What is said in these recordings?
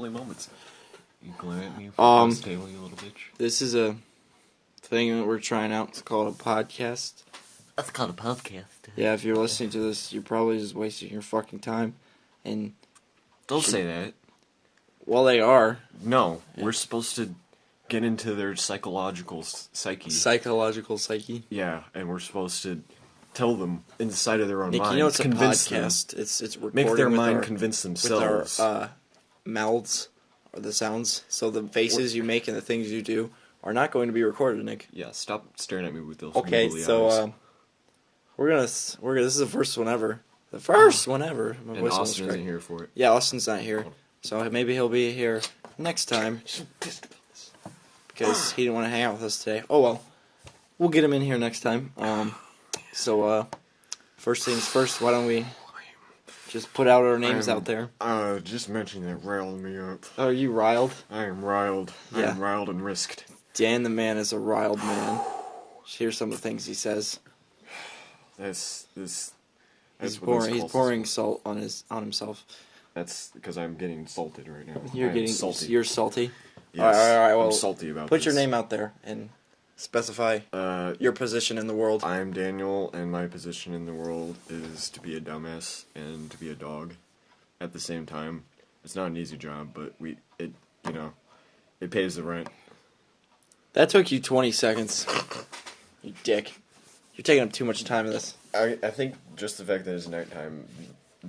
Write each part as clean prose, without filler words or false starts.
Moments. You glare at me for stable, you little bitch. This is a thing that we're trying out. It's called a podcast. That's called a podcast. Yeah, if you're listening to this, you're probably just wasting your fucking time. And don't say that. Well, they are. No, we're supposed to get into their psychological psyche. Psychological psyche. Yeah, and we're supposed to tell them inside of their own Nick, mind. you know it's convince a podcast. Them, it's recording make their with mind convince themselves. With our mouths or the sounds. So the faces you make and the things you do are not going to be recorded, Nick. Yeah, stop staring at me with those. Okay, so eyes. we're gonna. This is the first one ever. The first one ever. My and voice Austin isn't here for it. Yeah, Austin's not here, so maybe he'll be here next time. Because he didn't want to hang out with us today. Oh well, we'll get him in here next time. So first things first. Why don't we just put out our names out there? Just mentioning that riled me up. Are you riled? I am riled. Yeah. I am riled and risked. Dan the man is a riled man. Here's some of the things he says. He's pouring salt on himself. That's because I'm getting salted right now. You're salty. Yes, all right. Well, I'm salty about put this. your name out there and specify your position in the world. I'm Daniel, and my position in the world is to be a dumbass and to be a dog at the same time. It's not an easy job, but it pays the rent. That took you 20 seconds. You dick. You're taking up too much time in this. I think just the fact that it's nighttime,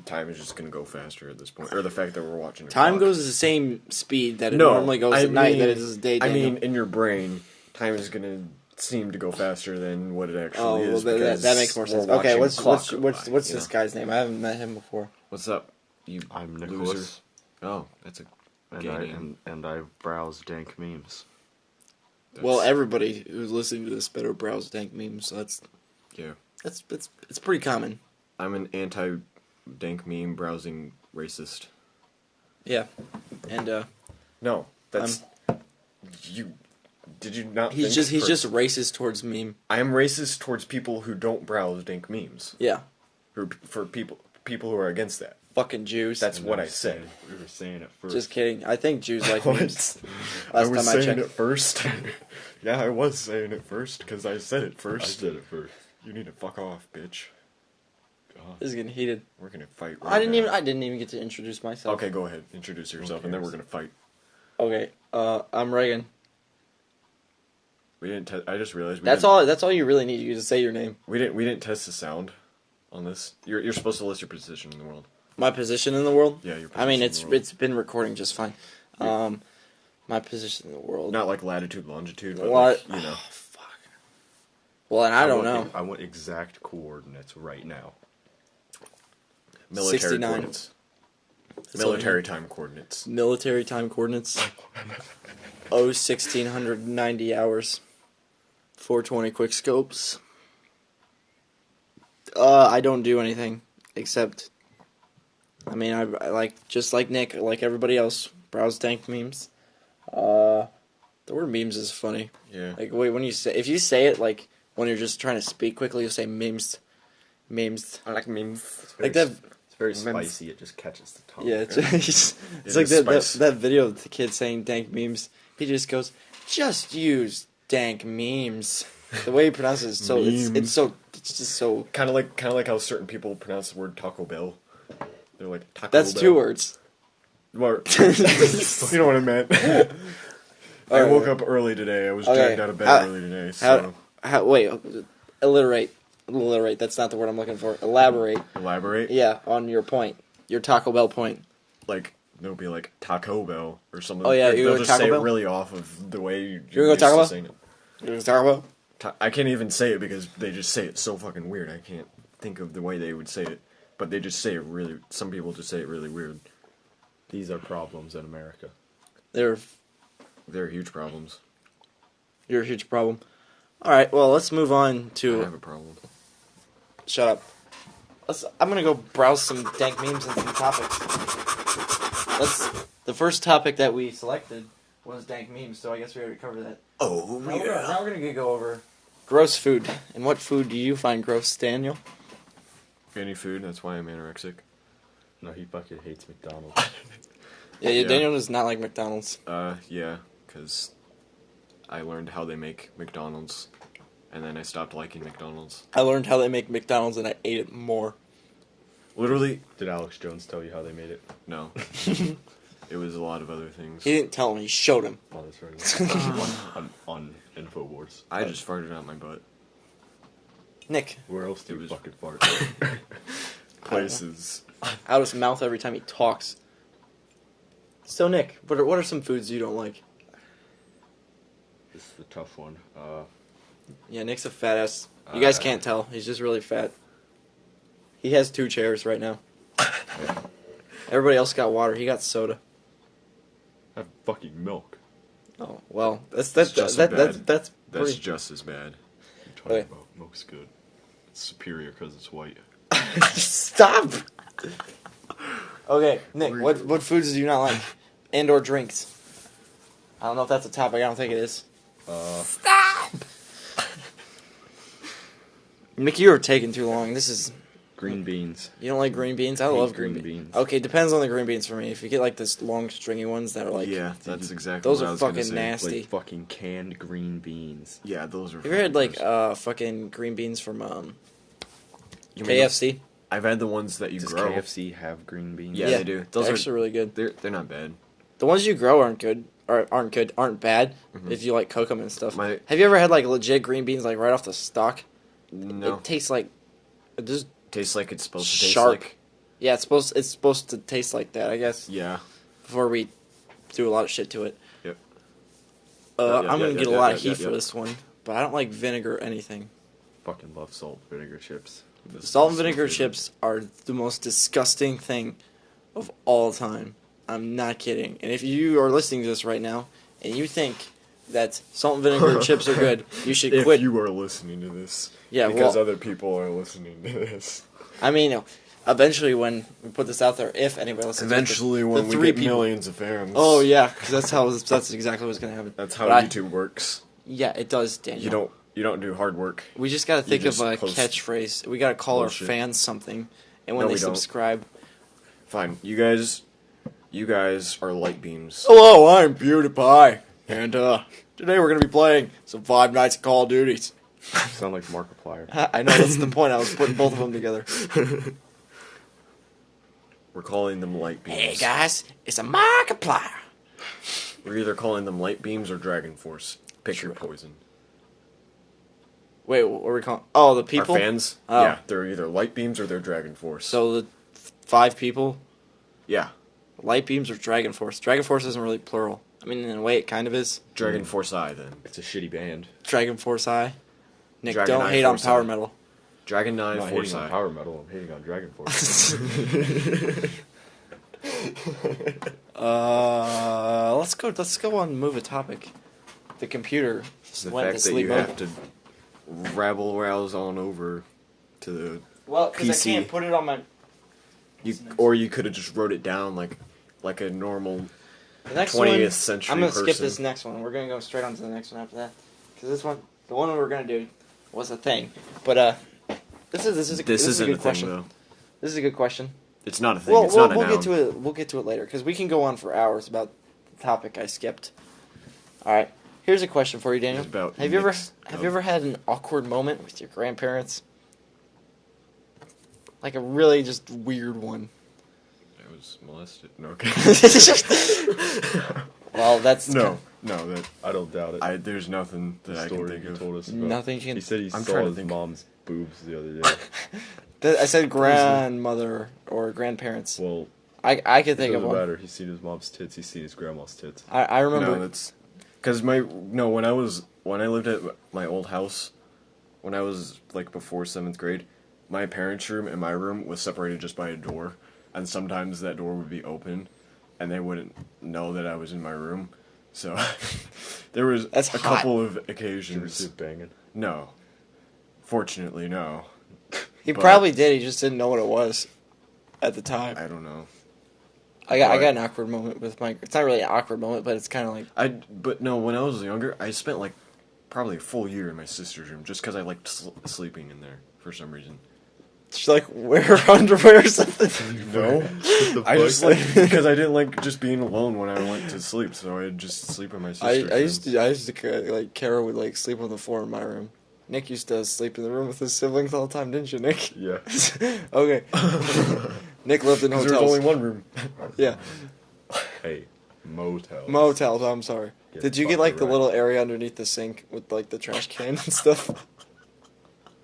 time is just going to go faster at this point. Or the fact that we're watching a time clock. goes at the same speed that it normally goes at night that it does day. I mean, in your brain, time is going to seem to go faster than what it actually is. Oh, well, that makes more sense. Okay, what's this guy's name? I haven't met him before. What's up, you I'm loser? Nicholas. Oh, that's a gay name. And I browse dank memes. Well, everybody who's listening to this better browse dank memes. So yeah. It's pretty common. I'm an anti-dank meme browsing racist. Yeah, and no, that's you. Did you not? He's just racist towards meme. I am racist towards people who don't browse dank memes. Yeah, for people who are against that. Fucking Jews. That's what I said. We were saying it first. Just kidding. I think Jews like memes. I was saying it first. Yeah, I was saying it first because I said it first. I said it first. You need to fuck off, bitch. God. This is getting heated. We're gonna fight. I didn't even get to introduce myself. Okay, go ahead. Introduce yourself, and then we're gonna fight. Okay. I'm Reagen. We didn't. I just realized. That's all you really need. You just say your name. We didn't test the sound on this. You're supposed to list your position in the world. My position in the world? Yeah, your position. I mean, in the world. it's been recording just fine. My position in the world. Not like latitude, longitude, but what? Like, Oh, fuck. Well, and I don't know. I want exact coordinates right now. Military 69. coordinates. Military time coordinates. Military time coordinates. 1690 hours. 420 quick scopes. I don't do anything except. I mean, I like, just like Nick, like everybody else, browse dank memes. The word memes is funny. Yeah. Like, wait, if you say it, like, when you're just trying to speak quickly, you'll say memes. Memes. I like memes. Like that. It's very spicy. It just catches the tongue. Yeah, it's like that video of the kid saying dank memes. He just goes, just use dank memes. The way he pronounces it, so it's just so kind of like how certain people pronounce the word Taco Bell. They're like Taco That's Bell. 2 words. You know what I meant. I woke up early today. I was dragged out of bed early today. So wait, alliterate. That's not the word I'm looking for. Elaborate. Elaborate? Yeah, on your point. Your Taco Bell point. Like, they'll be like Taco Bell or something. Oh, yeah, they'll go just Taco say Bell? it really off of the way you're go used Taco to Bell? saying it. You gonna Taco Bell? I can't even say it because they just say it so fucking weird. I can't think of the way they would say it. But they just say it really... Some people just say it really weird. These are problems in America. They're huge problems. You're a huge problem. Alright, well, let's move on to... I have a problem. Shut up. I'm gonna go browse some dank memes and some topics. The first topic that we selected was dank memes, so I guess we already covered that. Oh, Now we're gonna go over gross food. And what food do you find gross, Daniel? Any food, that's why I'm anorexic. No, he fucking hates McDonald's. Yeah, Daniel does not like McDonald's. Yeah, because I learned how they make McDonald's, and then I stopped liking McDonald's. I learned how they make McDonald's and I ate it more. Literally, Did Alex Jones tell you how they made it? no. It was a lot of other things. He didn't tell him, he showed him. Oh, that's right. on Infowars. I just farted out my butt. Nick, Where else do It you was- fucking fart? Places. out of his mouth every time he talks. So Nick, what are some foods you don't like? This is a tough one. Yeah, Nick's a fat ass. You guys can't tell. He's just really fat. He has 2 chairs right now. Everybody else got water. He got soda. I have fucking milk. Oh well, that's just as bad. that's That's pretty. just as bad. You're talking Okay. about milk's good. It's superior because it's white. Stop. Okay, Nick. What foods do you not like, and or drinks? I don't know if that's a topic. I don't think it is. Stop. Nick, you are taking too long. This is. Green beans. You don't like green beans? I Hate love green green beans. Okay, depends on the green beans for me. If you get like this long stringy ones that are like, Yeah, that's exactly those what I are was gonna fucking say. nasty. Like fucking canned green beans. Yeah, those are. Have you ever had like gross. fucking green beans from You mean KFC? I've had the ones that you Does grow. KFC have green beans? Yeah, they do. Those They're are- actually really good. They're not bad. The ones you grow aren't good, or aren't bad Mhm. if you like cook them and stuff. My- Have you ever had like legit green beans like right off the stalk? No, It tastes like it just tastes like it's supposed to taste sharp. like. Yeah, it's supposed to taste like that, I guess. Yeah. Before we do a lot of shit to it. Yep. I'm gonna get a lot of heat yeah. for this one, but I don't like vinegar or anything. Fucking love salt vinegar chips. Salt and vinegar chips are the most disgusting thing of all time. I'm not kidding. And if you are listening to this right now and you think that salt and vinegar chips are good, you should If quit. you are listening to this, Yeah, because well- other people are listening to this. I mean, eventually when we put this out there, if anybody listens, Eventually, the when we 3 get people. millions of fans. Oh yeah, because that's exactly what's gonna happen. That's how But YouTube works. Yeah, it does, Daniel. You don't do hard work. We just gotta think of just a post catchphrase. We gotta call bullshit. our fans something, and when No, they we don't. subscribe. Fine, you guys are light beams. Hello, I'm PewDiePie, and today we're gonna be playing some 5 Nights at Call of Duties. Sound like Markiplier. I know that's the point. I was putting both of them together. We're calling them light beams. Hey guys, it's a Markiplier. We're either calling them light beams or Dragon Force. Pick your poison. Wait, what are we calling? Oh, the people. Our fans? Oh. Yeah, they're either light beams or they're Dragon Force. So the 5 people, yeah, light beams or Dragon Force. Dragon Force isn't really plural. I mean, in a way, it kind of is. Dragon Force I then. It's a shitty band. Dragon Force I. Nick, Dragon don't Eye hate on Force power I. metal. Dragon 9 I'm not Force hating on I. Power Metal. I'm hating on Dragon Force. Let's go on move a topic. The computer The went to fact that sleep you mode. have to rabble rouse on over to the Well, because I PC. can't put it on my. or you could have just wrote it down like a normal The next 20th one, century I'm gonna person. skip this next one. We're gonna go straight on to the next one after that, because this one, the one we were gonna do, was a thing. But this is a isn't good a thing question. though. This is a good question. It's not a thing. Well, it's not a we'll noun. get to it. We'll get to it later because we can go on for hours about the topic I skipped. All right, here's a question for you, Daniel. It's about Have you ever mix have of- you ever had an awkward moment with your grandparents? Like a really just weird one. I was molested. No. Okay. Well, that's no. That I don't doubt it. there's nothing that The I can story think you of. told us about. nothing can. He said he I'm saw trying to his think. mom's boobs the other day. I said grandmother or grandparents. Well, I could it think of doesn't one. matter. He's seen his mom's tits. He's seen his grandma's tits. I remember. No, that's because when I lived at my old house, when I was like before 7th grade, my parents' room and my room was separated just by a door, and sometimes that door would be open, and they wouldn't know that I was in my room. So there was That's a hot. couple of Did you ever occasions. see it banging? No, fortunately, no. He but- probably did. He just didn't know what it was at the time. I don't know. I got but- an awkward moment with my. It's not really an awkward moment, but it's kind of like But no, when I was younger, I spent like probably a full year in my sister's room just because I liked sleeping in there for some reason. Just like wear underwear or something. No, I just like because I didn't like just being alone when I went to sleep, so I'd just sleep with my sister. I used to like Kara would like sleep on the floor in my room. Nick used to sleep in the room with his siblings all the time, didn't you, Nick? Yeah. Okay. Nick lived in hotels. There was only one room. Yeah. Hey, motels. Motels, I'm sorry. Get Did you get fucking like the right. little area underneath the sink with like the trash can and stuff?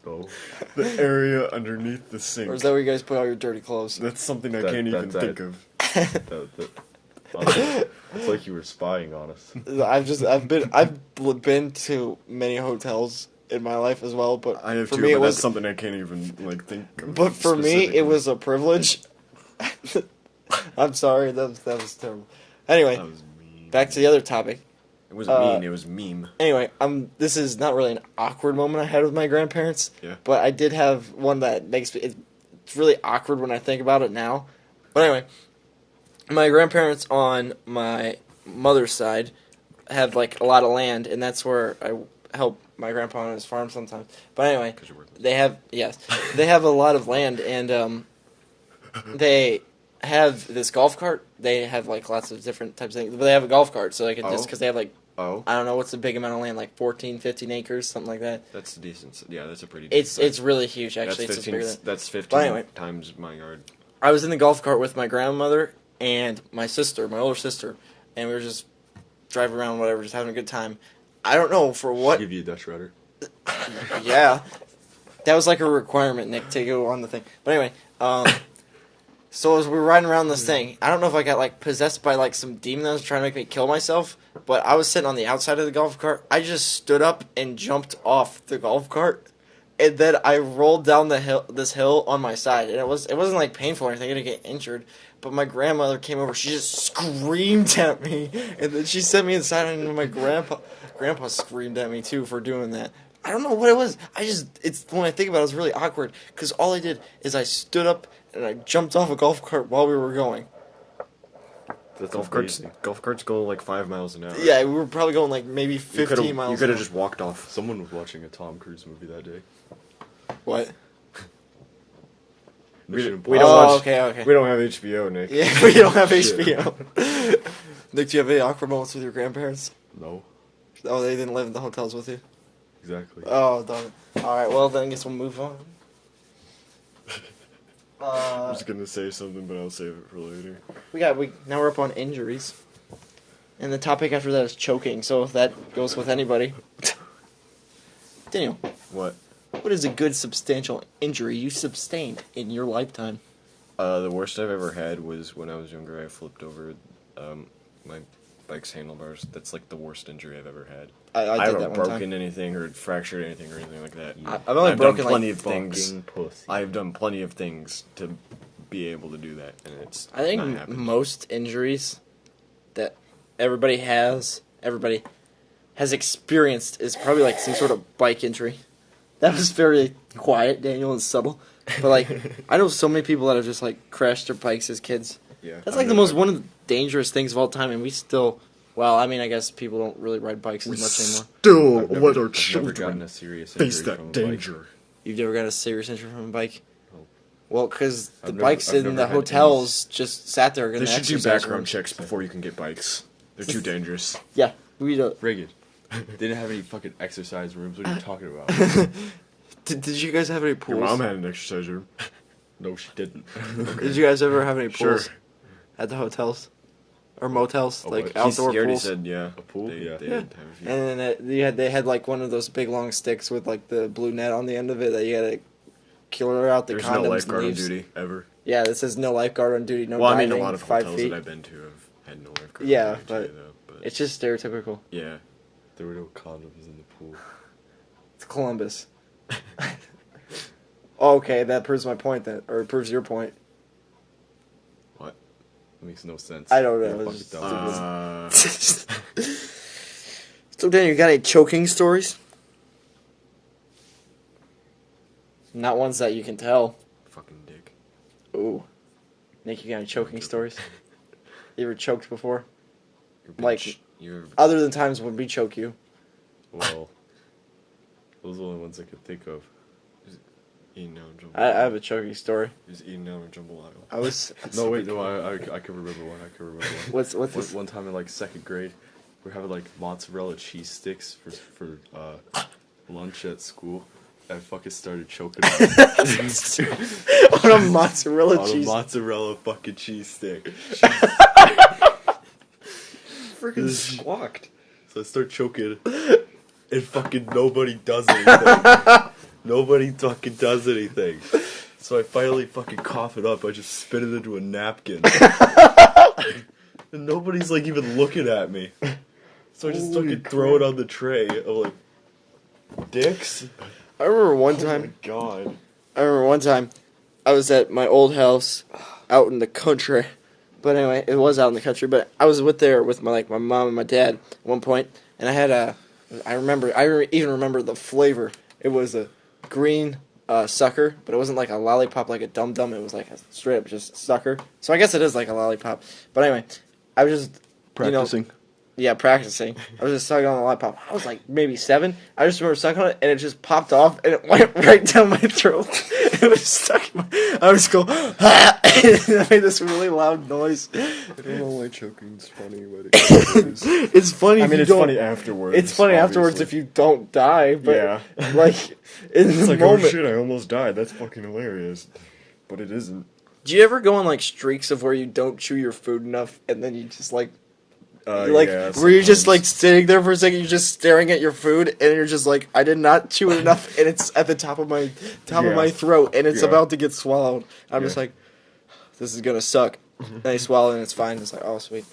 No. The area underneath the sink. Or is that where you guys put all your dirty clothes? That's something I That- can't even that's think it. of. It's like you were spying on us. I've been to many hotels in my life as well, but I have for too, me but it that's was something I can't even like think of. but for me it specifically. was a privilege. I'm sorry, that was terrible. Anyway, That was mean. back to the other topic. It wasn't mean. It was meme. Anyway, this is not really an awkward moment I had with my grandparents. Yeah. But I did have one that makes me. It's really awkward when I think about it now. But anyway, my grandparents on my mother's side have like a lot of land, and that's where I help my grandpa on his farm sometimes. But anyway, 'Cause you're worthless. they have a lot of land, and they have this golf cart. They have like lots of different types of things, but they have a golf cart, so they can just because they have like Oh, I don't know what's a big amount of land, like 14, 15 acres, something like that. that's decent. Yeah, that's a pretty. It's really huge actually. That's It's 15. bigger than. That's 15 But anyway. times my yard. I was in the golf cart with my grandmother and my sister, my older sister, and we were just driving around, whatever, just having a good time. I don't know for what. Give you a Dutch rudder. Yeah, that was like a requirement, Nick, to go on the thing. But anyway, so as we were riding around this thing, I don't know if I got like possessed by like some demon that was trying to make me kill myself, but I was sitting on the outside of the golf cart. I just stood up and jumped off the golf cart, and then I rolled down this hill on my side, and it wasn't like painful or anything. I didn't get injured, but my grandmother came over. She just screamed at me, and then she sent me inside, and my grandpa screamed at me too for doing that. I don't know what it was. It's when I think about it, it's really awkward because all I did is I stood up and I jumped off a golf cart while we were going. That's Golf amazing. carts go like 5 miles an hour. Yeah, we were probably going like maybe 15 miles. You could have just walked off. Someone was watching a Tom Cruise movie that day. What? Mission we Impossible. don't watch. Okay. We don't have HBO, Nick. Yeah, we don't have HBO. Nick, do you have any awkward moments with your grandparents? No, Oh, they didn't live in the hotels with you? exactly. Oh, darn it. Alright, well, then I guess we'll move on. I was gonna say something, but I'll save it for later. Now we're up on injuries. And the topic after that is choking, so if that goes with anybody. Daniel, What? what is a good substantial injury you sustained in your lifetime? The worst I've ever had was when I was younger. I flipped over my bike's handlebars. That's like the worst injury I've ever had. I did haven't that one broken time. anything or fractured anything or anything like that. I've only I've broken done like plenty of things. Fucking pussy. I've done plenty of things to be able to do that, and it's I think not happened. most injuries that everybody has experienced is probably like some sort of bike injury. That was very quiet, Daniel, and subtle. But like, I know so many people that have just like crashed their bikes as kids. Yeah, That's like one of the dangerous things of all time, and we still. Well, I mean, I guess people don't really ride bikes as much anymore. Still I've never gotten a serious injury from a bike. You've never got a serious injury from a bike? No. Well, because the I've never- bikes I've in never the had hotels just sat there. They should do background checks before you can get bikes. They're too dangerous. Yeah, we don't. Reagen. They didn't have any fucking exercise rooms. What are you talking about? Did you guys have any Your pools? mom had an exercise room. No, she didn't. Did you guys ever have any Sure. pools at the hotels or motels, Oh, like what? outdoor He already pools? said yeah. A pool? They, Yeah. They Yeah. did have a few. And then they had like one of those big long sticks with like the blue net on the end of it that you had to clear out the There's condoms no and lifeguard on leaves. duty ever. Yeah, that says no lifeguard on duty. No Well, I diving. mean, a lot of 5 hotels feet. that I've been to have had no lifeguard. Yeah, on duty but too, though, It's just stereotypical. yeah. There were no condoms in the pool. It's Columbus. Okay, that proves my point then, or it proves your point. What? That makes no sense. I don't know, You're it's fucking just dumb. So, Dan, you got any choking stories? Not ones that you can tell. Fucking dick. Ooh. Nick, you got any choking stories? You ever choked before? Your Like- bitch. You ever, Other than times when we choke you. Well, those are the only ones I could think of. eating down a I have a choking story. He was eating down a jambalaya. I was. No, wait, no, I can remember one. What's this? One time in like second grade, we were having like mozzarella cheese sticks for lunch at school. I fucking started choking on On a mozzarella on cheese. a mozzarella fucking cheese stick. Freaking squawked. So I start choking, and fucking nobody does anything. Nobody fucking does anything. So I finally fucking cough it up. I just spit it into a napkin. And nobody's like even looking at me. So I just fucking throw it on the tray. I'm like, dicks? I remember one Oh time. my god. I remember one time, I was at my old house, out in the country. But anyway, it was out in the country. But I was with my mom and my dad at one point, and I had I even remember the flavor. It was a green sucker, but it wasn't like a lollipop like a Dum Dum. It was like a straight up just sucker. So I guess it is like a lollipop. But anyway, I was just Practicing. Yeah, practicing. I was just sucking on the lollipop. I was like maybe 7. I just remember sucking on it, and it just popped off, and it went right down my throat. It was stuck in my... I was going, ah! And I made this really loud noise. I don't know why choking's funny, but it's It's funny I if mean, you it's don't... funny afterwards. It's funny afterwards if you don't die, but Yeah. like in It's the like, moment. oh shit, I almost died. That's fucking hilarious. But it isn't. Do you ever go on like streaks of where you don't chew your food enough, and then you just like Yeah, where you're just sometimes. like sitting there for a second, you're just staring at your food, and you're just like, I did not chew it enough, and it's at the top of my Yeah. throat, and it's Yeah. about to get swallowed. I'm Yeah. just like, this is gonna suck. And I swallow, and it's fine. It's like, oh sweet.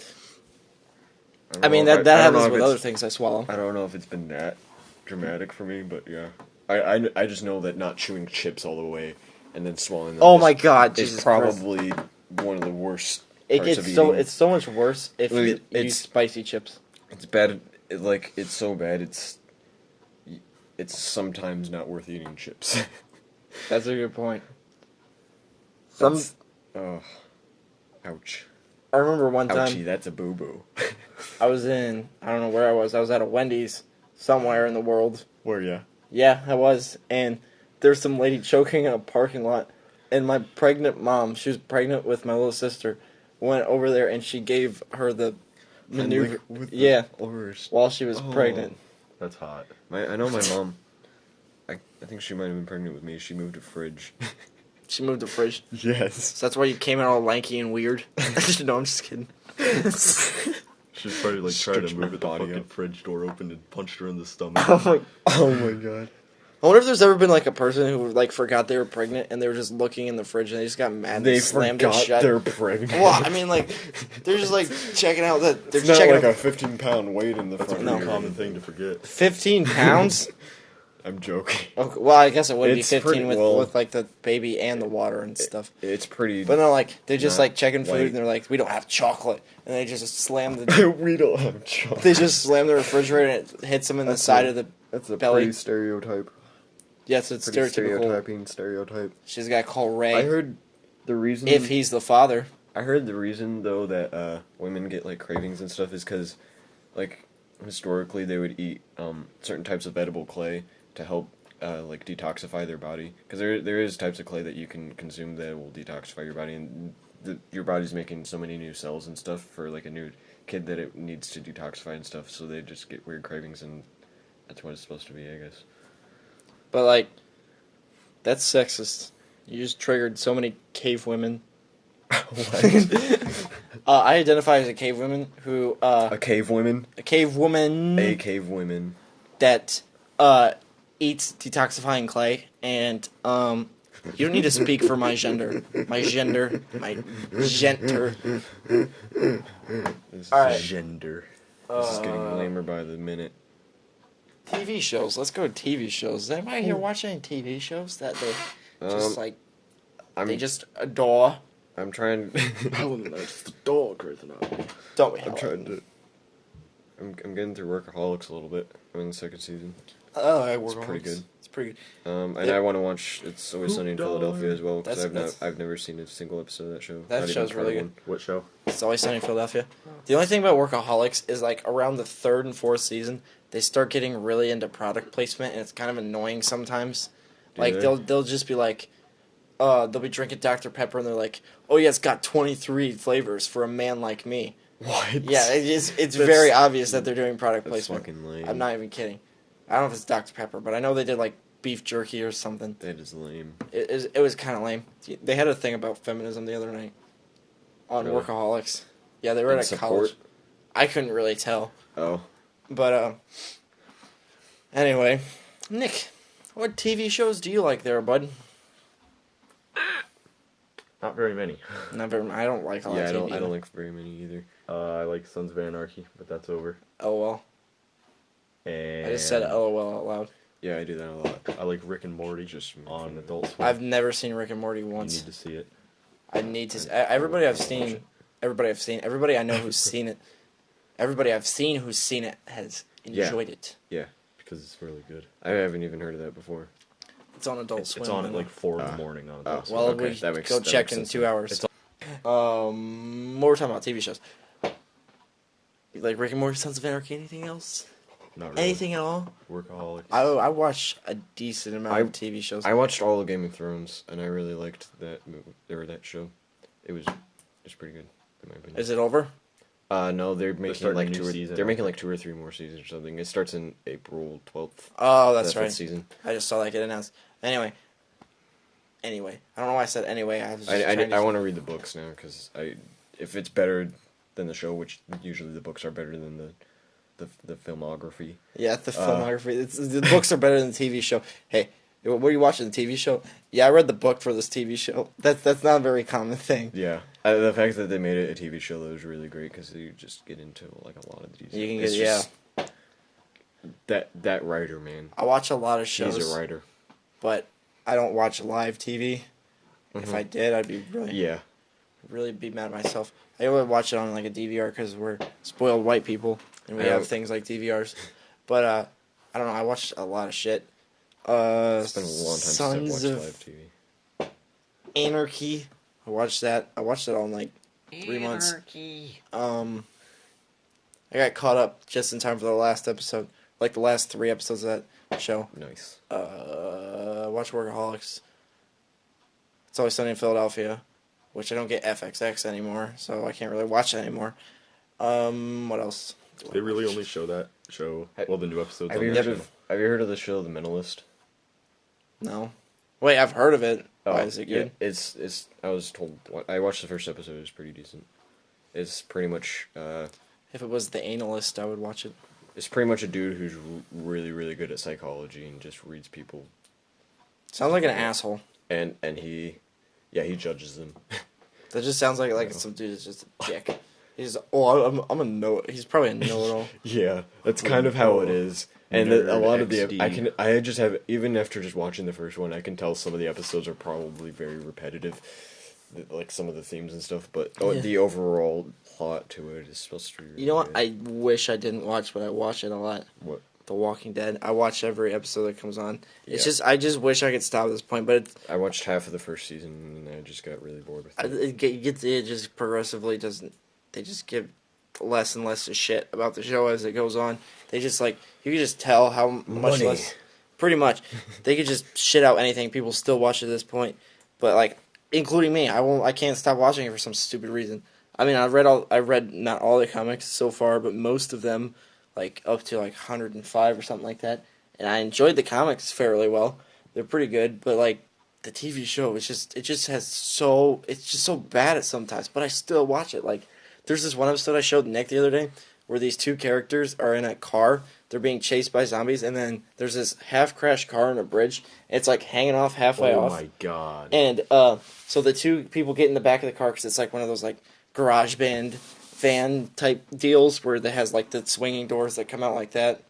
I mean that happens with other things I swallow. I don't know if it's been that dramatic for me, but yeah. I just know that not chewing chips all the way and then swallowing them Oh my god, is Jesus Christ. probably one of the worst It parts gets of so eating. it's so much worse if Like, you it's- use spicy chips. It's bad. It's so bad. It's sometimes not worth eating chips. That's a good point. That's- oh, ouch. I remember one time Ouchie, that's a boo boo. I was in, I don't know where I was at a Wendy's somewhere in the world. Where ya? Yeah, I was, and there's some lady choking in a parking lot, and my pregnant mom, she was pregnant with my little sister, went over there and she gave her the maneuver, With the yeah, Worst. while she was pregnant. That's hot. I know my mom. I think she might have been pregnant with me. She moved a fridge. She moved the fridge, Yes. so that's why you came in all lanky and weird. No, I'm just kidding. She's probably like trying to Stretched my move it. The body fucking up. fridge door opened and punched her in the stomach. Oh my. Oh my god. I wonder if there's ever been like a person who like forgot they were pregnant and they were just looking in the fridge and they just got mad and They slammed it forgot shut. they're pregnant. Well, I mean, like they're just like checking out that they're It's not checking like out a 15-pound weight in the That's a front. pretty of your- common thing to forget. 15 pounds. I'm joking. Okay, well, I guess it would be It's 15 pretty- with well- with like the baby and the water and stuff. It's pretty. But no, like they're just Not like checking food like- and they're like, we don't have chocolate, and they just slam the we don't have chocolate. they just slam the refrigerator and it hits them in the side of the That's a belly. pretty stereotype. Yes, it's Pretty stereotypical. stereotype. She's got to call Ray I heard the reason. if he's the father. I heard the reason though that women get like cravings and stuff is because, like, historically they would eat certain types of edible clay to help like detoxify their body. Because there is types of clay that you can consume that will detoxify your body, and your body's making so many new cells and stuff for like a new kid that it needs to detoxify and stuff. So they just get weird cravings, and that's what it's supposed to be, I guess. But like, that's sexist. You just triggered so many cave women. I identify as a cave woman who A cave woman. a cave woman A cave women. that eats detoxifying clay, and you don't need to speak for my gender. My gender. This Alright. is gender. This is getting lamer by the minute. TV shows. Let's go to TV shows. Does anybody here watch any TV shows that they just like they just adore? I'm trying. Helen and I just a dog right now. Don't we? I'm trying to. I'm getting through Workaholics a little bit. I'm in the second season. Oh, It's pretty good. It's pretty good. And Yep. I want to watch It's Always Sunny in Philadelphia as well because That's- I've never seen a single episode of that show. That Not even show's part really of good. What show? It's Always Sunny in Philadelphia. The only thing about Workaholics is like around the 3rd and 4th season, they start getting really into product placement, and it's kind of annoying sometimes. Like, they'll just be like, they'll be drinking Dr. Pepper, and they're like, oh yeah, it's got 23 flavors for a man like me. What? Yeah, it's very obvious that they're doing product That's placement. fucking lame. I'm not even kidding. I don't know if it's Dr. Pepper, but I know they did, like, beef jerky or something. That is lame. It was kind of lame. They had a thing about feminism the other night on Really? Workaholics. Yeah, they were at college. I couldn't really tell. Oh. But, anyway. Nick, what TV shows do you like there, bud? Not very many. Not very. I don't like a lot of TV. I don't like very many either. I like Sons of Anarchy, but that's over. Oh, well. And I just said LOL out loud. Yeah, I do that a lot. I like Rick and Morty Just on Adult Swim. I've never seen Rick and Morty You once. need to see it. I need to. Everybody I know who's seen it. Everybody I've seen who's seen it has enjoyed it. Yeah. Because it's really good. I haven't even heard of that before. It's on Adult Swim. It's on at now. like 4 in the morning on Adult Swim. Well, Okay, we that makes- go that check makes in sense 2 then. hours. What we're talking about TV shows. You like Rick and Morty, Sons of Anarchy, anything else? Not really. Anything at all? Workaholics. I watch a decent amount of TV shows. I watched all of Game of Thrones, and I really liked that movie, or that show. It was pretty good, in my opinion. Is it over? No, they're making starting like a new two. season, They're I making think. like 2 or 3 more seasons or something. It starts in April 12th. Oh, that's the right. fifth season. I just saw that get announced. Anyway, I don't know why I said anyway. I was just I trying to want to read the books now because if it's better than the show, which usually the books are better than the filmography. Yeah, the filmography. The books are better than the TV show. Hey, what are you watching, the TV show? Yeah, I read the book for this TV show. That's not a very common thing. Yeah, the fact that they made it a TV show that was really great because you just get into like a lot of these. You can It's get just- That writer, man. I watch a lot of shows. He's a writer. But I don't watch live TV. If I did, I'd be really be mad at myself. I would watch it on like a DVR because we're spoiled white people and we I have have- things like DVRs. But I don't know. I watched a lot of shit. It's been a long time Sons since I've of watched live TV. Anarchy. I watched that. I watched it all in like 3 months. I got caught up just in time for the last episode, like the last 3 episodes of that show. Nice. Watch Workaholics. It's Always Sunny in Philadelphia, which I don't get FXX anymore, so I can't really watch it anymore. What else? They really only show that show. Well, the new episodes Have on you, that have, channel. have you heard of the show The Mentalist? No. Wait, I've heard of it. Why is it good? Yeah, it's. I was told. I watched the first episode. It was pretty decent. It's pretty much. If it was The Analyst, I would watch it. It's pretty much a dude who's really really good at psychology and just reads people. Sounds like an asshole. And he judges them. That just sounds like some dude is just a dick. He's I'm a know. He's probably a know-it-all. Yeah, that's kind of how it is. And Nerd a lot of the XD. I just have, even after just watching the first one, I can tell some of the episodes are probably very repetitive, like some of the themes and stuff. But Yeah. the overall plot to it is supposed to be. Really You know what? good. I wish I didn't watch, but I watch it a lot. What? The Walking Dead. I watch every episode that comes on. It's Yeah. just I just wish I could stop at this point, but I watched half of the first season and I just got really bored with it. it just progressively doesn't. They just give less and less a shit about the show as it goes on. They just you can just tell how much Money. less. Pretty much, they could just shit out anything. People still watch it at this point, but including me, I can't stop watching it for some stupid reason. I mean, I read not all the comics so far, but most of them, up to 105 or something like that. And I enjoyed the comics fairly well. They're pretty good, but the TV show, it's just so bad at sometimes. But I still watch it. There's this one episode I showed Nick the other day where these 2 characters are in a car. They're being chased by zombies, and then there's this half-crashed car on a bridge. It's hanging off halfway off. Oh my god. And so the 2 people get in the back of the car because it's one of those garage band van type deals where it has the swinging doors that come out like that.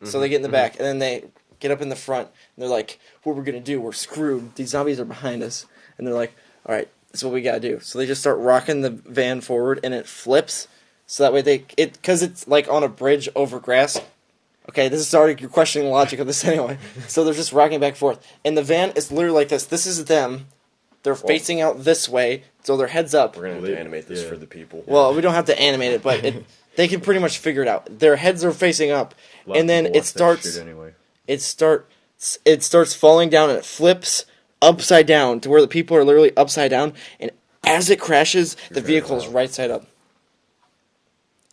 So they get in the back, and then they get up in the front, and they're like, "What we're gonna do? We're screwed. These zombies are behind us." And they're like, "All right, that's what we gotta do." So they just start rocking the van forward, and it flips. So that way because it's on a bridge over grass. Okay, this is already, you're questioning the logic of this anyway. So they're just rocking back and forth. And the van is literally like this. This is them. They're facing out this way, so their head's up. We're gonna have to animate this for the people. Well, we don't have to animate it, but they can pretty much figure it out. Their heads are facing up, Lots and then of people it watch that starts. shit anyway. it starts falling down and it flips upside down to where the people are literally upside down, and as it crashes, the vehicle is right side up.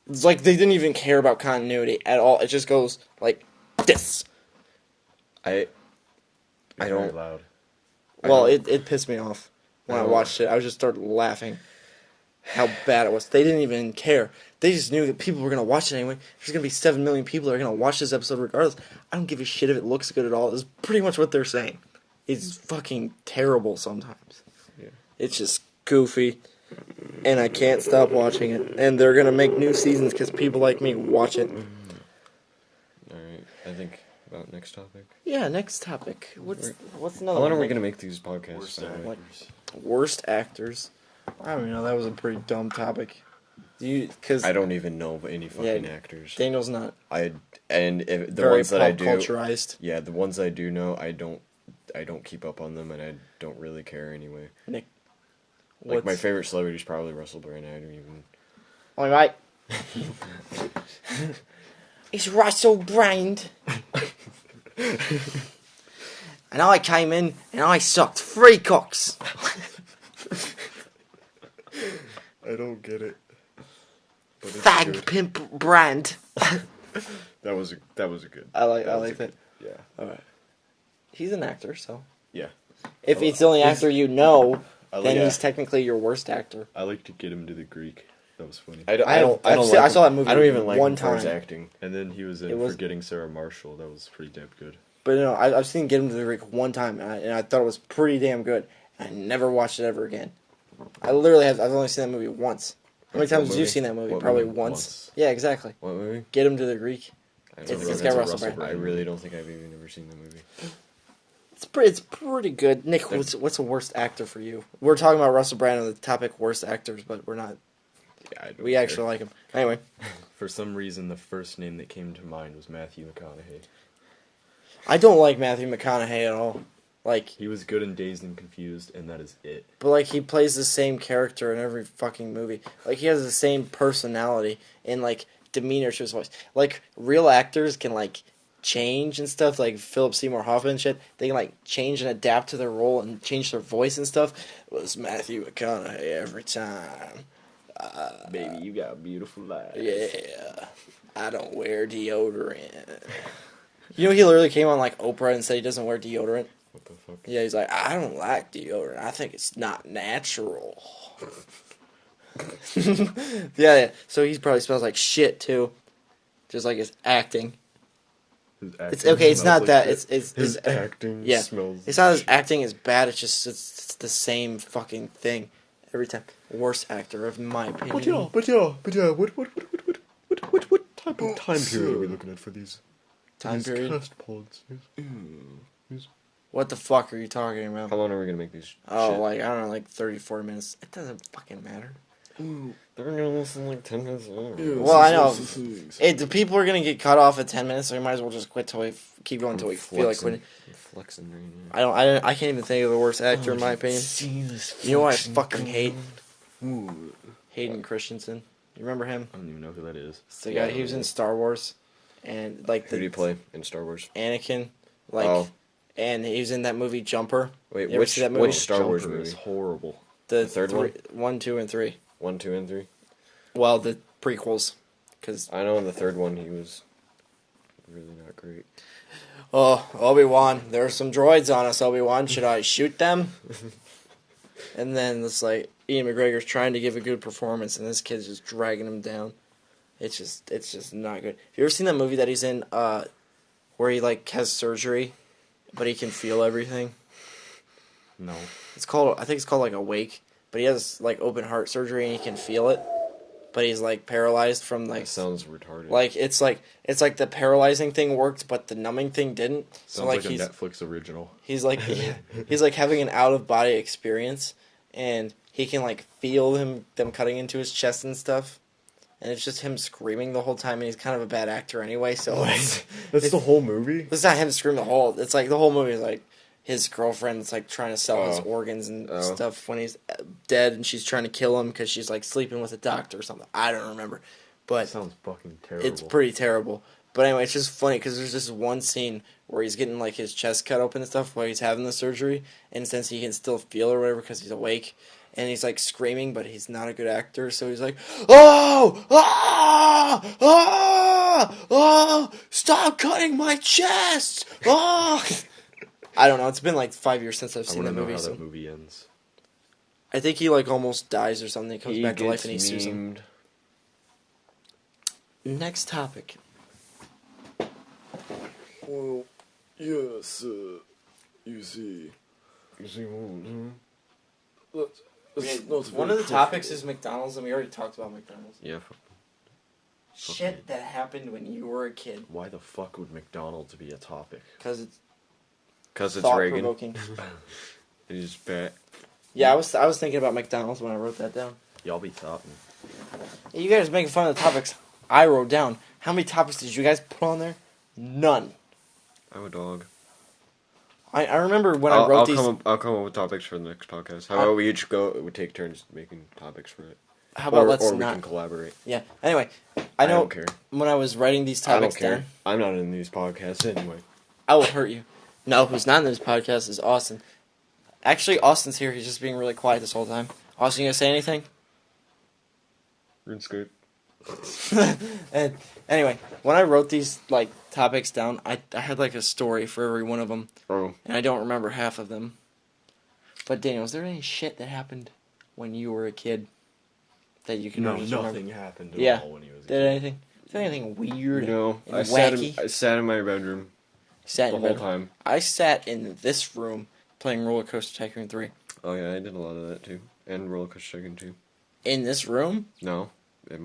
It's like they didn't even care about continuity at all. It just goes like this. I Very don't. loud. Well, it pissed me off when I watched it. I just started laughing how bad it was. They didn't even care. They just knew that people were going to watch it anyway. There's going to be 7 million people that are going to watch this episode regardless. I don't give a shit if it looks good at all. It's pretty much what they're saying. It's fucking terrible sometimes. Yeah. It's just goofy, and I can't stop watching it. And they're going to make new seasons because people like me watch it. Alright, I think about next topic. Yeah, next topic. What's another How long one? are we going to make these podcasts? Worst by the way? actors. Worst actors. I don't know. That was a pretty dumb topic. Because I don't even know any fucking Yeah, actors. Daniel's not And if the very ones that I pop do, culturized. yeah, the ones I do know, I don't keep up on them, and I don't really care anyway. Nick, Like my favorite celebrity is probably Russell Brand. I don't even. All right. It's Russell Brand. And I came in and I sucked 3 cocks. I don't get it. But it's Fag good. pimp brand. That was a good. I like was a that. good- Yeah. Alright. He's an actor, so. Yeah. If he's the only actor you know, then yeah. he's technically your worst actor. I like to get him to the Greek. That was funny. I don't I like saw him. that movie I don't even like one him for his time. acting. And then he was in It was- Forgetting Sarah Marshall. That was pretty damn good. But no, I've seen Get Him to the Greek one time, and I thought it was pretty damn good. I never watched it ever again. I've only seen that movie once. How many What times have you movie? seen that movie? What Probably movie? once. Yeah, exactly. What movie? Get Him to the Greek. I It's don't got know. Russell Brand. I really don't think I've even ever seen the movie. It's pretty good. Nick, what's the worst actor for you? We're talking about Russell Brand on the topic worst actors, but we're not. Yeah, I don't We care. actually like him. Anyway, For some reason, the first name that came to mind was Matthew McConaughey. I don't like Matthew McConaughey at all. Like, He was good in Dazed and Confused, and that is it. but like he plays the same character in every fucking movie. Like he has the same personality and like demeanor to his voice. Like real actors can like change and stuff. Like Philip Seymour Hoffman and shit. They can like change and adapt to their role and change their voice and stuff. It was Matthew McConaughey every time. Baby, you got beautiful eyes. Yeah, I don't wear deodorant. You know, he literally came on like Oprah and said he doesn't wear deodorant. What the fuck? Yeah, he's like, I don't like deodorant. I think it's not natural. Yeah. So he probably smells like shit too, just like his acting. His It's acting okay. It's smells not like that. shit. It's His acting yeah. smells. It's not his acting is bad. It's the same fucking thing every time. Worst actor, of my opinion. But yeah. What type of time period are we looking at for these? Time these period. cast pods? Yes. What the fuck are you talking about? How long are we gonna make these? Oh, shit? like, I don't know, like 30, 40 minutes. It doesn't fucking matter. They're gonna listen like 10 minutes. Well, I know. The people are going to get cut off at 10 minutes, so we might as well just quit till we keep going till we feel like quitting. I'm flexing right now. I can't even think of the worst actor in my opinion. You know what I fucking hate? Hayden Christensen. You remember him? I don't even know who that is. It's the guy, he was in Star Wars. And, like, Who do you play in Star Wars? Anakin. Like, Oh. and he was in that movie Jumper. Wait, You ever see that movie? which Star Wars Jumper movie? is horrible. The third one? 1, 2, and 3. 1, 2, and 3. Well, the prequels. Because, I know in the third one he was really not great. oh, Obi-Wan, there are some droids on us, Obi-Wan. Should I shoot them? And then it's like, Ian McGregor's trying to give a good performance, and this kid's just dragging him down. It's just not good. Have you ever seen that movie that he's in, where he, like, has surgery, but he can feel everything? No. I think it's called, like, Awake. But he has, like, open heart surgery, and he can feel it. But he's, like, paralyzed from, like... That sounds retarded. Like, it's like the paralyzing thing worked, but the numbing thing didn't. So, Sounds like a he's... Netflix original. He's like, he's like having an out of body experience, and he can like feel them cutting into his chest and stuff, and it's just him screaming the whole time, and he's kind of a bad actor anyway. So That's the whole movie? it's not him screaming the whole. It's like the whole movie is like his girlfriend's like trying to sell his Oh. organs and Oh. stuff when he's dead, and she's trying to kill him because she's like sleeping with a doctor or something. I don't remember, But sounds fucking terrible. it's pretty terrible. But anyway, it's just funny because there's this one scene where he's getting like his chest cut open and stuff while he's having the surgery, and since he can still feel or whatever because he's awake, and he's like screaming, but he's not a good actor, so he's like, "Oh, ah, ah, ah, stop cutting my chest!" Ah. I don't know. It's been like 5 years since I've I seen want that to know movie. how So that movie ends. I think he like almost dies or something. He comes He back to life gets and he sues him. memed. Next topic. Well, yes, you see. You see, One of the topics is McDonald's, and we already talked about McDonald's. Yeah. Shit that happened when you were a kid. Why the fuck would McDonald's be a topic? Because it's Because it's Reagan. thought-provoking. He's fat. Yeah, I was thinking about McDonald's when I wrote that down. Y'all be talking. You guys making fun of the topics I wrote down. How many topics did you guys put on there? None. I'm a dog. I remember when I wrote these. I'll come up with topics for the next podcast. How about we each we take turns making topics for it? How about let's or we not? can collaborate. Yeah. Anyway, I know don't care. when I was writing these I don't topics care. down, I'm not in these podcasts anyway. I will hurt you. No, who's not in this podcast is Austin. Actually, Austin's here. He's just being really quiet this whole time. Austin, you gonna say anything? RuneScape. And anyway, when I wrote these like topics down, I had like a story for every one of them, Oh. and I don't remember half of them. But Daniel, is there any shit that happened when you were a kid that you can No, just nothing remember? happened at Yeah. all when he was a Did kid. anything? Is there anything weird? No, and I wacky? sat in my bedroom Sat the in whole bed. time. I sat in this room playing Roller Coaster Tycoon 3. Oh yeah, I did a lot of that too, and Roller Coaster Tycoon too. In this room? No, in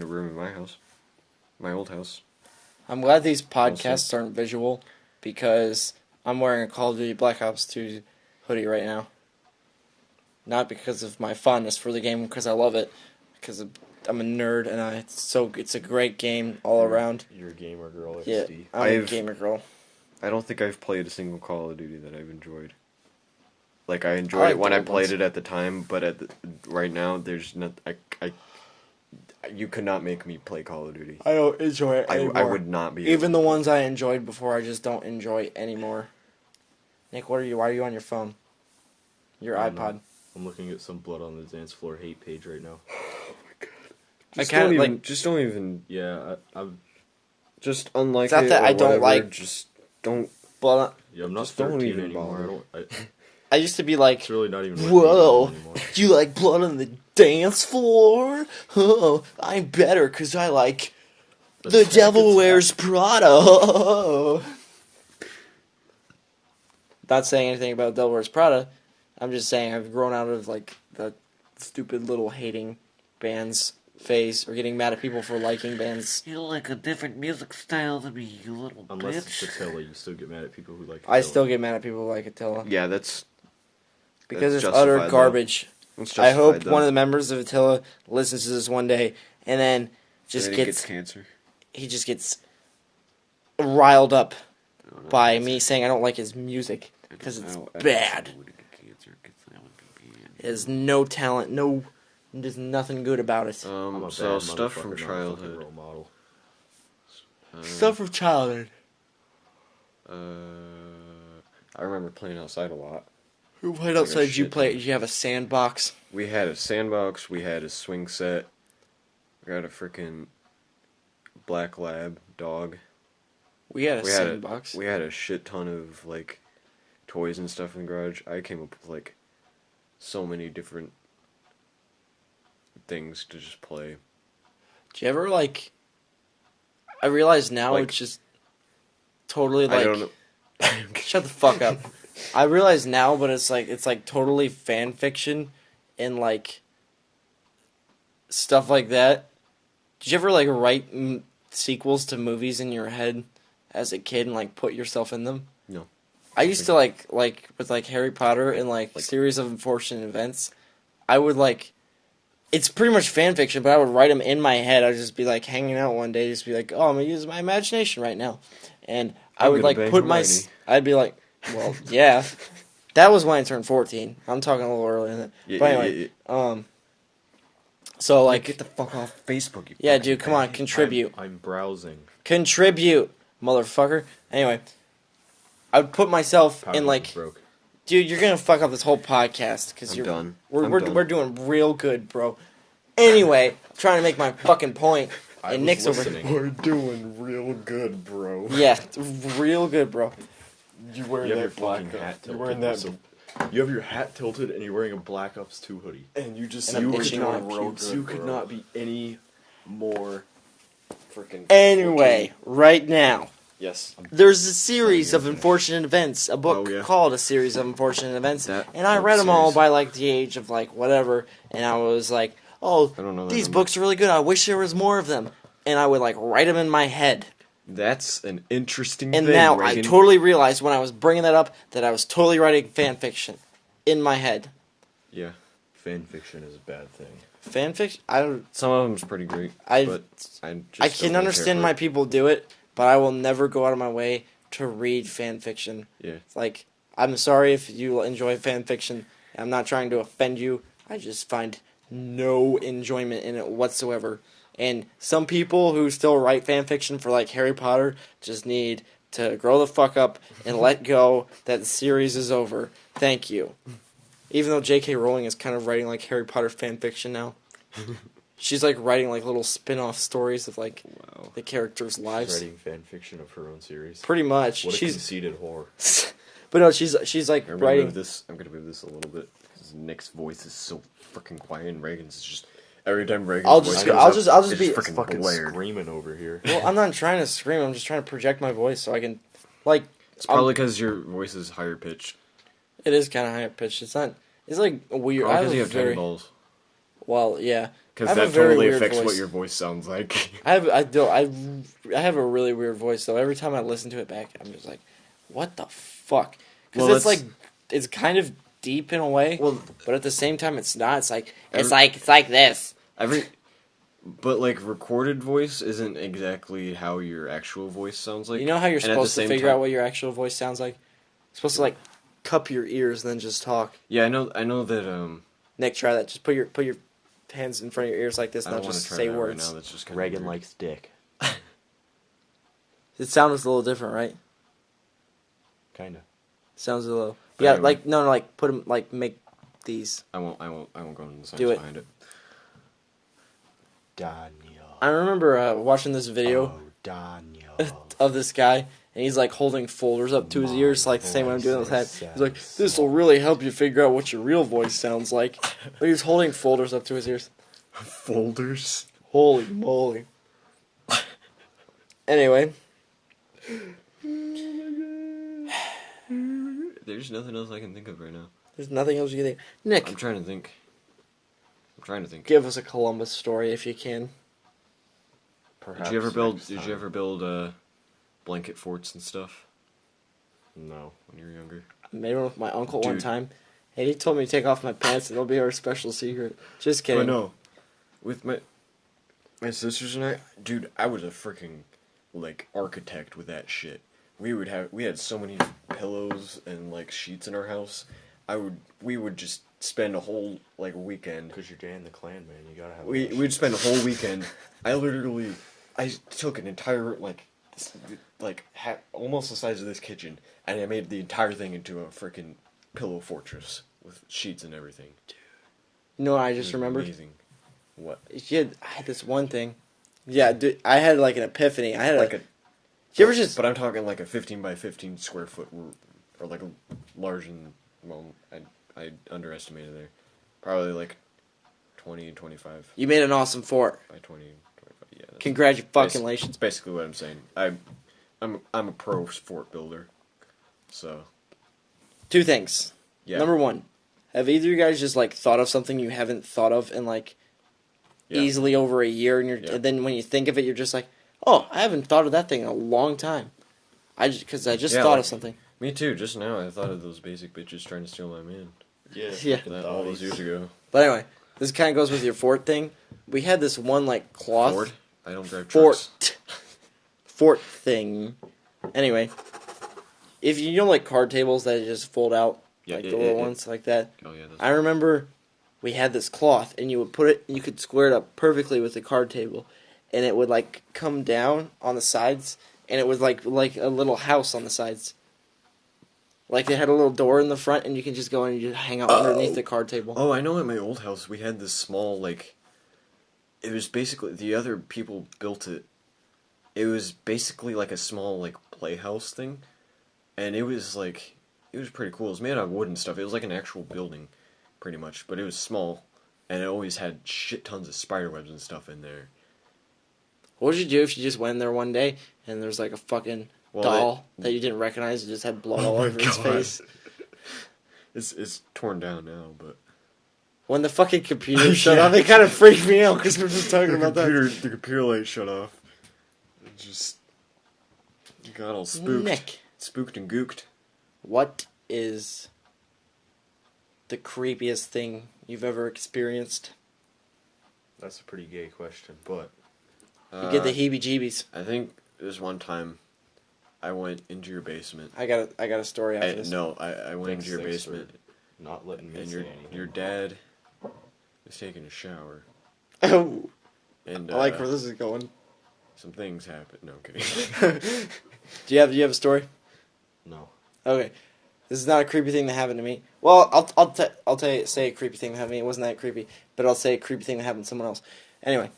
a room in my house, my old house. I'm glad these podcasts aren't visual because I'm wearing a Call of Duty Black Ops 2 hoodie right now. Not because of my fondness for the game, because I love it. Because I'm a nerd and it's a great game all around. You're a gamer girl, Yeah, XD. I'm a gamer girl. I don't think I've played a single Call of Duty that I've enjoyed. Like I enjoyed it when I played it at the time, but right now there's not. You could not make me play Call of Duty. I don't enjoy it anymore. I would not be. Even the ones I enjoyed before, I just don't enjoy anymore. Nick, why are you on your phone? Your I don't iPod. know. I'm looking at some Blood on the Dance Floor hate page right now. Just I kinda, don't even. like- Just don't even. Yeah, Just unlike It's not it that or I don't whatever, like- Just don't. But yeah, I'm not Just don't 13 even anymore. bother. I used to be like, It's really not even worth whoa, reading anymore. do you like Blood on the Dance Floor? Oh, I'm better because I like The Devil Wears Prada. Not saying anything about Devil Wears Prada. I'm just saying I've grown out of like the stupid little hating bands phase or getting mad at people for liking bands. You like a different music style than me, you little Unless bitch. it's Attila, you still get mad at people who like I Attila. still get mad at people who like Attila Yeah, that's. because that's it's utter justified, though. garbage. It's I hope justified, though. one of the members of Attila listens to this one day and then just And then he gets cancer. he just gets riled up I don't know. by me saying I don't like his music because it's bad. It has no talent, there's nothing good about it. I'm a So bad stuff motherfucker, from not a fucking childhood. role model. Stuff from childhood. I remember playing outside a lot. What Like else a did you shit play? ton. Did you have a sandbox? We had a sandbox. We had a swing set. We had a freaking black lab dog. We had a We had sandbox. we had a shit ton of like toys and stuff in the garage. I came up with like so many different things to just play. Did you ever like? I realize now Like- it's just totally I like. don't know. Shut the fuck up. I realize now, but it's like totally fan fiction and like stuff like that. Did you ever like write sequels to movies in your head as a kid and like put yourself in them? No. I used to like with like Harry Potter and like series of unfortunate events. I would like. It's pretty much fan fiction, but I would write them in my head. I'd just be like hanging out one day, just be like, "Oh, I'm gonna use my imagination right now," and I I'm would gonna like bang put my. Hermione. I'd be like, "Well, yeah." That was when I turned 14. I'm talking a little earlier than that. Yeah, But anyway, So like, get the fuck off Facebook. You yeah, fucking dude, come on, fag. contribute, I'm browsing. contribute, motherfucker. Anyway, I would put myself Power in like, broke. dude, you're gonna fuck up this whole podcast because I'm you're done. We're I'm we're, done. we're doing real good, bro. Anyway, I'm trying to make my fucking point, I and was Nick's listening. over. We're doing real good, bro. Yeah, real good, bro. You wearing You have your that black fucking hat tilted. You wearing that, You have your hat tilted and you're wearing a Black Ops 2 hoodie. and you just And you I'm were itching doing my real pubes. good, You could bro. not be any more freaking. Anyway, right now, Yes. there's a series of unfortunate events, a book Oh, yeah. called A Series of Unfortunate Events, That and I book read them all series. by like the age of like whatever, and I was like, oh, I don't know that these number. books are really good. I wish there was more of them, and I would like write them in my head. That's an interesting And thing. now I Reagan. totally realized when I was bringing that up that I was totally writing fan fiction in my head. Yeah. fan fiction is a bad thing. Fan fiction? I don't. Some of them's pretty great. I but I just I don't can really understand care my for it. people do it, but I will never go out of my way to read fan fiction. Yeah. Like, I'm sorry if you enjoy fan fiction. I'm not trying to offend you. I just find no enjoyment in it whatsoever. And some people who still write fan fiction for like Harry Potter just need to grow the fuck up and let go that the series is over. Thank you. Even though J.K. Rowling is kind of writing like Harry Potter fan fiction now. She's like writing like little spin-off stories of like Wow. the characters' lives. Writing fan fiction of her own series. Pretty much. What a She's conceited whore. but no, she's like I'm writing. gonna move this a little bit because Nick's voice is so freaking quiet and Reagan's is just every time Reagan's I'll voice just- goes I'll up, just- I'll just it's be- freaking Fucking blared. screaming over here. Well, I'm not trying to scream. I'm just trying to project my voice so I can, like, It's probably because your voice is higher pitched. it is kind of high pitched. It's not. It's like weird. I Probably have because a you have very tiny balls. well, yeah. I Because have a that very totally weird affects what voice. your voice sounds like. I have a really weird voice though. Every time I listen to it back, I'm just like, what the fuck? Because Well, it's like it's kind of deep in a way, Well, but at the same time, it's not. It's like Every- it's like this. but like recorded voice isn't exactly how your actual voice sounds like. You know how you're And at the supposed to same figure time- out what your actual voice sounds like? You're supposed to like cup your ears and then just talk. Yeah, I know that. Nick, try that. Just put your hands in front of your ears like this, I not don't want just to try say that words. right now. That's just kind Reagan likes dick. It sounds a little different, right? Kinda. Sounds a little. But Yeah, anyway. like no, like put them like make these. I won't go into the science Do it. behind it. Daniel. I remember watching this video Oh, Daniel. of this guy, and he's like holding folders up to his ears, like the same way I'm doing with his head. He's like, "This will really help you figure out what your real voice sounds like." But he's holding folders up to his ears. Folders. Holy moly! Anyway, There's nothing else I can think of right now. there's nothing else you can think. Nick, I'm trying to think. give us a Columbus story if you can. Perhaps Did you ever build? next Did you time. ever build blanket forts and stuff No. when you were younger? I made one with my uncle one Dude. time, and he told me to take off my pants. It'll be our special secret. Just kidding. Oh no, with my sisters and I, dude, I was a freaking like architect with that shit. We had so many pillows and like sheets in our house. We would just spend a whole like weekend. Because you're Dan the Clan, man. You gotta have We'd spend a whole weekend. I took an entire almost the size of this kitchen, and I made the entire thing into a freaking pillow fortress with sheets and everything. You know what I It just was remembered? amazing. What? I had this one thing. Yeah, dude, I had like an epiphany. I had Like a. Did you ever just? But I'm talking like a 15 by 15 square foot, or like a large and well, I underestimated there. Probably like 20 and 25 You made an awesome fort. by 20 and 25. Yeah. That's Congratulations. That's basically what I'm saying. I'm a pro fort builder. So Two things. yeah. Number one, have either of you guys just like thought of something you haven't thought of in like Yeah. easily over a year, and Yeah. and then when you think of it, you're just like, oh, I haven't thought of that thing in a long time. Because I just Yeah, thought like- of something. Me too. Just now, I thought of those basic bitches trying to steal my man. Yeah. Yeah. That all those years ago. But anyway, this kind of goes with your fort thing. We had this one like cloth Ford. I don't drive trucks. fort thing. Anyway, if you know like card tables that just fold out, Yeah, like the it- little it- ones like that. Oh yeah. That's I remember we had this cloth, and you would put it, you could square it up perfectly with the card table, and it would like come down on the sides, and it was like a little house on the sides. Like they had a little door in the front, and you can just go in and you just hang out underneath the card table. Oh, I know. At my old house, we had this small like. It was basically the other people built it. It was basically like a small like playhouse thing, and it was pretty cool. It was made out of wood and stuff. It was like an actual building, pretty much, but it was small, and it always had shit tons of spider webs and stuff in there. What would you do if you just went in there one day and there's like a fucking doll that you didn't recognize and just had blood all over its face? It's torn down now, but when the fucking computer shut off, it kind of freaked me out because we're just talking about that. The computer light shut off. It just got all spooked. Nick, Spooked and gooked. what is the creepiest thing you've ever experienced? That's a pretty gay question, but You get the heebie-jeebies. I think there's one time I went into your basement. I got a story after this. No, I went into your basement, not letting me and say your anything. dad was taking a shower, Oh, and I like where this is going. some things happened. No, I'm kidding. Do you have a story? No. Okay, this is not a creepy thing that happened to me. Well, say a creepy thing that happened to me. It wasn't that creepy, but I'll say a creepy thing that happened to someone else. Anyway,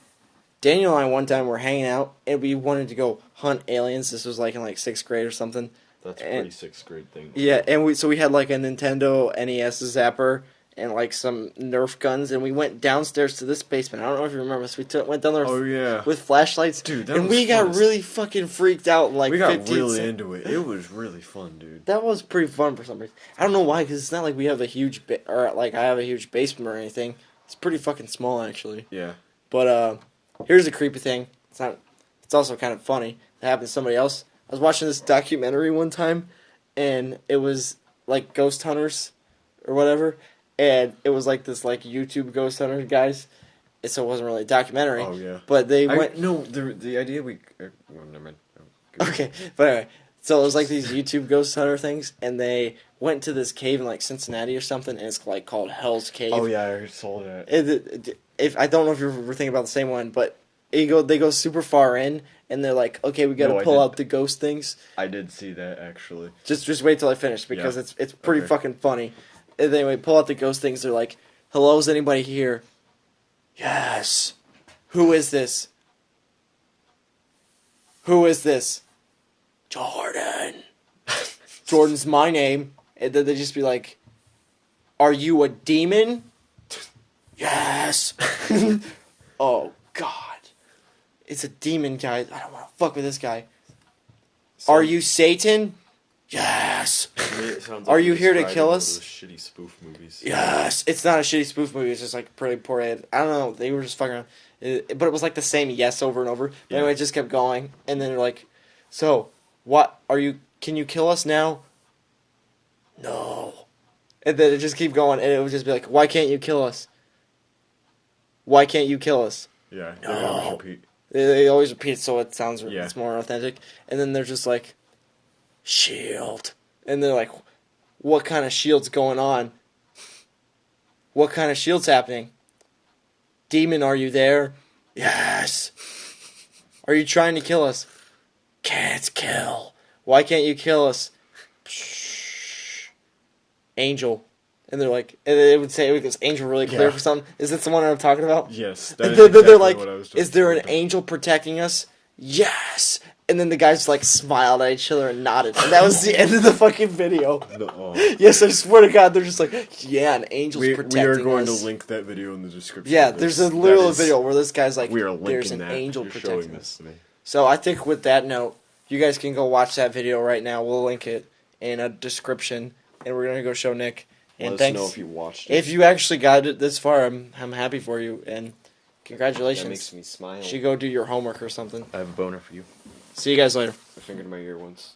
Daniel and I one time were hanging out, and we wanted to go hunt aliens. This was like in like 6th grade or something. That's a pretty 6th grade thing. Yeah, and we had like a Nintendo NES zapper and like some Nerf guns, and we went downstairs to this basement. I don't know if you remember this. We went down there Oh yeah, with flashlights, dude, that and was we got fun. really fucking freaked out. In like we got 15 really seconds. into it. It was really fun, dude. That was pretty fun for some reason. I don't know why, because it's not like we have a huge or like I have a huge basement or anything. It's pretty fucking small actually. Yeah. But here's a creepy thing. It's not. It's also kind of funny. That happened to somebody else. I was watching this documentary one time, and it was like ghost hunters or whatever, and it was like this like YouTube ghost hunter guys. And so it wasn't really a documentary. Oh yeah. But they went. No, the idea we. Well, never mind. Okay, but anyway, so it was like these YouTube ghost hunter things, and they went to this cave in like Cincinnati or something, and it's like called Hell's Cave. Oh yeah, I saw that. If I don't know if you're thinking about the same one, but they go super far in, and they're like, okay, we got to pull out the ghost things. I did see that actually. Just wait till I finish because it's pretty Okay. fucking funny. And anyway, pull out the ghost things. They're like, hello, is anybody here? Yes. Who is this? Who is this? Jordan. Jordan's my name. And then they just be like, are you a demon? Yes. Oh, God. It's a demon, guy. I don't want to fuck with this guy. Are you Satan? Yes. It sounds Are like you you're here to describing kill one of us? those shitty spoof movies. Yes. It's not a shitty spoof movie. It's just like pretty poor ad. I don't know. They were just fucking around. But it was like the same yes over and over. But Yeah. anyway, it just kept going. And then they're like, so, what? Can you kill us now? No. And then it just keep going. And it would just be like, why can't you kill us? Why can't you kill us? Yeah. No. They always repeat. They always repeat it so it sounds Yeah. it's more authentic. And then they're just like, shield. And they're like, what kind of shield's going on? What kind of shield's happening? Demon, are you there? Yes. Are you trying to kill us? Can't kill. Why can't you kill us? Shh. Angel. And they're like, and they would say it was angel really clear Yeah. for something. Is that the one I'm talking about? Yes. And That is they're exactly like, what I was is there an talking about. angel protecting us? Yes. And then the guys like smiled at each other and nodded. And that was the end of the fucking video. No. Yes, I swear to God, they're just like, yeah, an angel's We protecting are going us. to link that video in the description. Yeah, of there's this. a literal That is- video where this guy's like, we are there's linking an that. angel You're protecting showing us. this to me. So I think with that note, you guys can go watch that video right now. We'll link it in a description, and we're gonna go show Nick. And Let us thanks know if you watched it. if you actually got it this far. I'm happy for you, and congratulations. That makes me smile. You should go do your homework or something. I have a boner for you. See you guys later. I fingered my ear once.